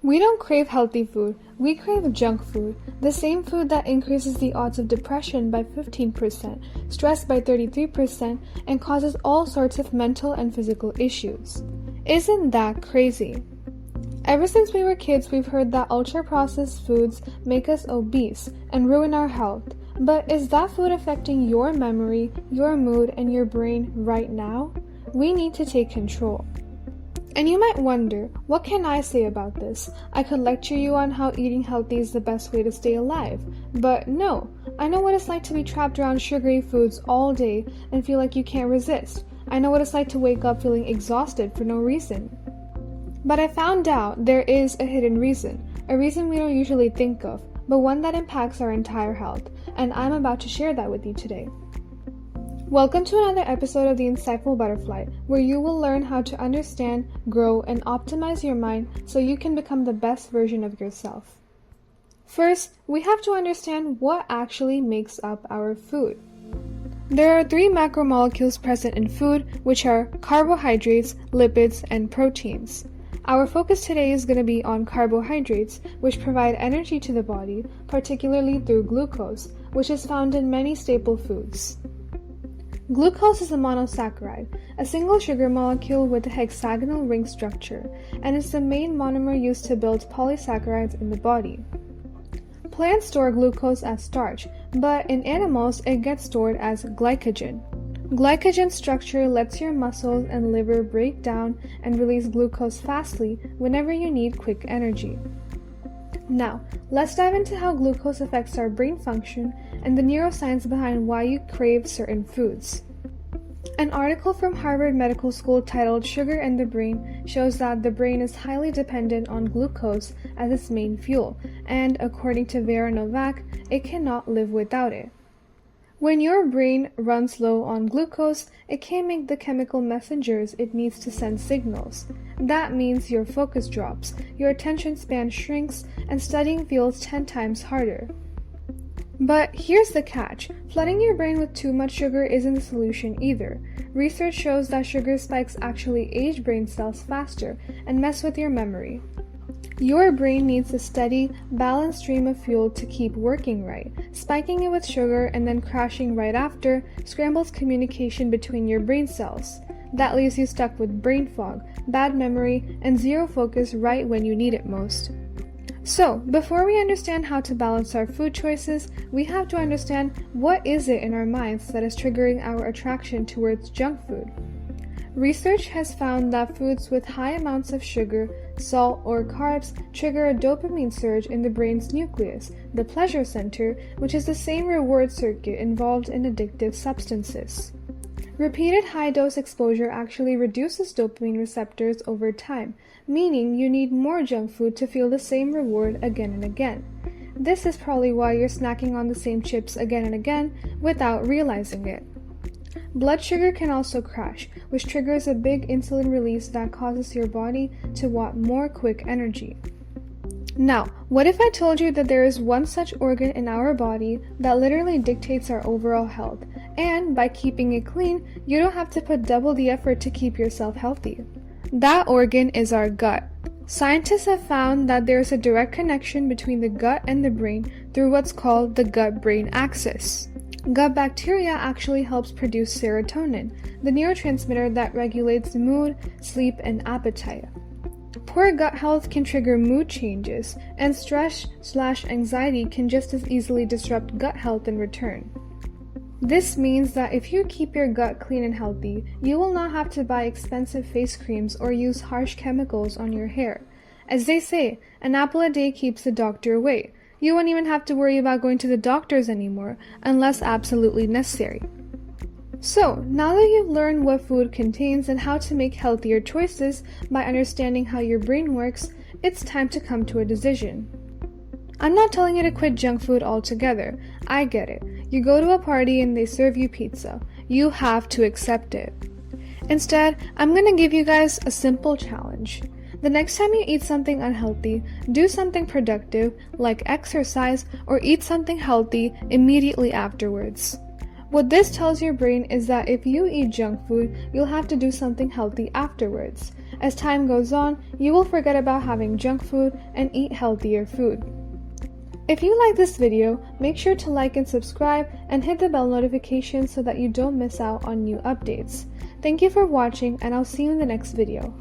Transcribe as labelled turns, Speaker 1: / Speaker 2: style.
Speaker 1: We don't crave healthy food, we crave junk food, the same food that increases the odds of depression by 15%, stress by 33%, and causes all sorts of mental and physical issues. Isn't that crazy? Ever since we were kids, we've heard that ultra-processed foods make us obese and ruin our health. But is that food affecting your memory, your mood, and your brain right now? We need to take control. And you might wonder, what can I say about this? I could lecture you on how eating healthy is the best way to stay alive. But no, I know what it's like to be trapped around sugary foods all day and feel like you can't resist. I know what it's like to wake up feeling exhausted for no reason. But I found out there is a hidden reason, a reason we don't usually think of, but one that impacts our entire health, and I'm about to share that with you today. Welcome to another episode of The Insightful Butterfly, where you will learn how to understand, grow, and optimize your mind so you can become the best version of yourself. First, we have to understand what actually makes up our food. There are 3 macromolecules present in food, which are carbohydrates, lipids, and proteins. Our focus today is going to be on carbohydrates, which provide energy to the body, particularly through glucose, which is found in many staple foods. Glucose is a monosaccharide, a single sugar molecule with a hexagonal ring structure, and is the main monomer used to build polysaccharides in the body. Plants store glucose as starch, but in animals it gets stored as glycogen. Glycogen structure lets your muscles and liver break down and release glucose fastly whenever you need quick energy. Now, let's dive into how glucose affects our brain function and the neuroscience behind why you crave certain foods. An article from Harvard Medical School titled Sugar and the Brain shows that the brain is highly dependent on glucose as its main fuel, and according to Vera Novak, it cannot live without it. When your brain runs low on glucose, it can't make the chemical messengers it needs to send signals. That means your focus drops, your attention span shrinks, and studying feels 10 times harder. But here's the catch. Flooding your brain with too much sugar isn't the solution either. Research shows that sugar spikes actually age brain cells faster and mess with your memory. Your brain needs a steady, balanced stream of fuel to keep working right. Spiking it with sugar and then crashing right after scrambles communication between your brain cells. That leaves you stuck with brain fog, bad memory, and zero focus right when you need it most. So, before we understand how to balance our food choices, we have to understand what is it in our minds that is triggering our attraction towards junk food. Research has found that foods with high amounts of sugar, salt, or carbs trigger a dopamine surge in the brain's nucleus, the pleasure center, which is the same reward circuit involved in addictive substances. Repeated high-dose exposure actually reduces dopamine receptors over time, meaning you need more junk food to feel the same reward again and again. This is probably why you're snacking on the same chips again and again without realizing it. Blood sugar can also crash, which triggers a big insulin release that causes your body to want more quick energy. Now, what if I told you that there is one such organ in our body that literally dictates our overall health, and by keeping it clean, you don't have to put double the effort to keep yourself healthy? That organ is our gut. Scientists have found that there is a direct connection between the gut and the brain through what's called the gut-brain axis. Gut bacteria actually helps produce serotonin, the neurotransmitter that regulates mood, sleep, and appetite. Poor gut health can trigger mood changes, and stress/anxiety can just as easily disrupt gut health in return. This means that if you keep your gut clean and healthy, you will not have to buy expensive face creams or use harsh chemicals on your hair. As they say, an apple a day keeps the doctor away. You won't even have to worry about going to the doctors anymore, unless absolutely necessary. So, now that you've learned what food contains and how to make healthier choices by understanding how your brain works, it's time to come to a decision. I'm not telling you to quit junk food altogether. I get it. You go to a party and they serve you pizza. You have to accept it. Instead, I'm going to give you guys a simple challenge. The next time you eat something unhealthy, do something productive, like exercise, or eat something healthy immediately afterwards. What this tells your brain is that if you eat junk food, you'll have to do something healthy afterwards. As time goes on, you will forget about having junk food and eat healthier food. If you like this video, make sure to like and subscribe and hit the bell notification so that you don't miss out on new updates. Thank you for watching, and I'll see you in the next video.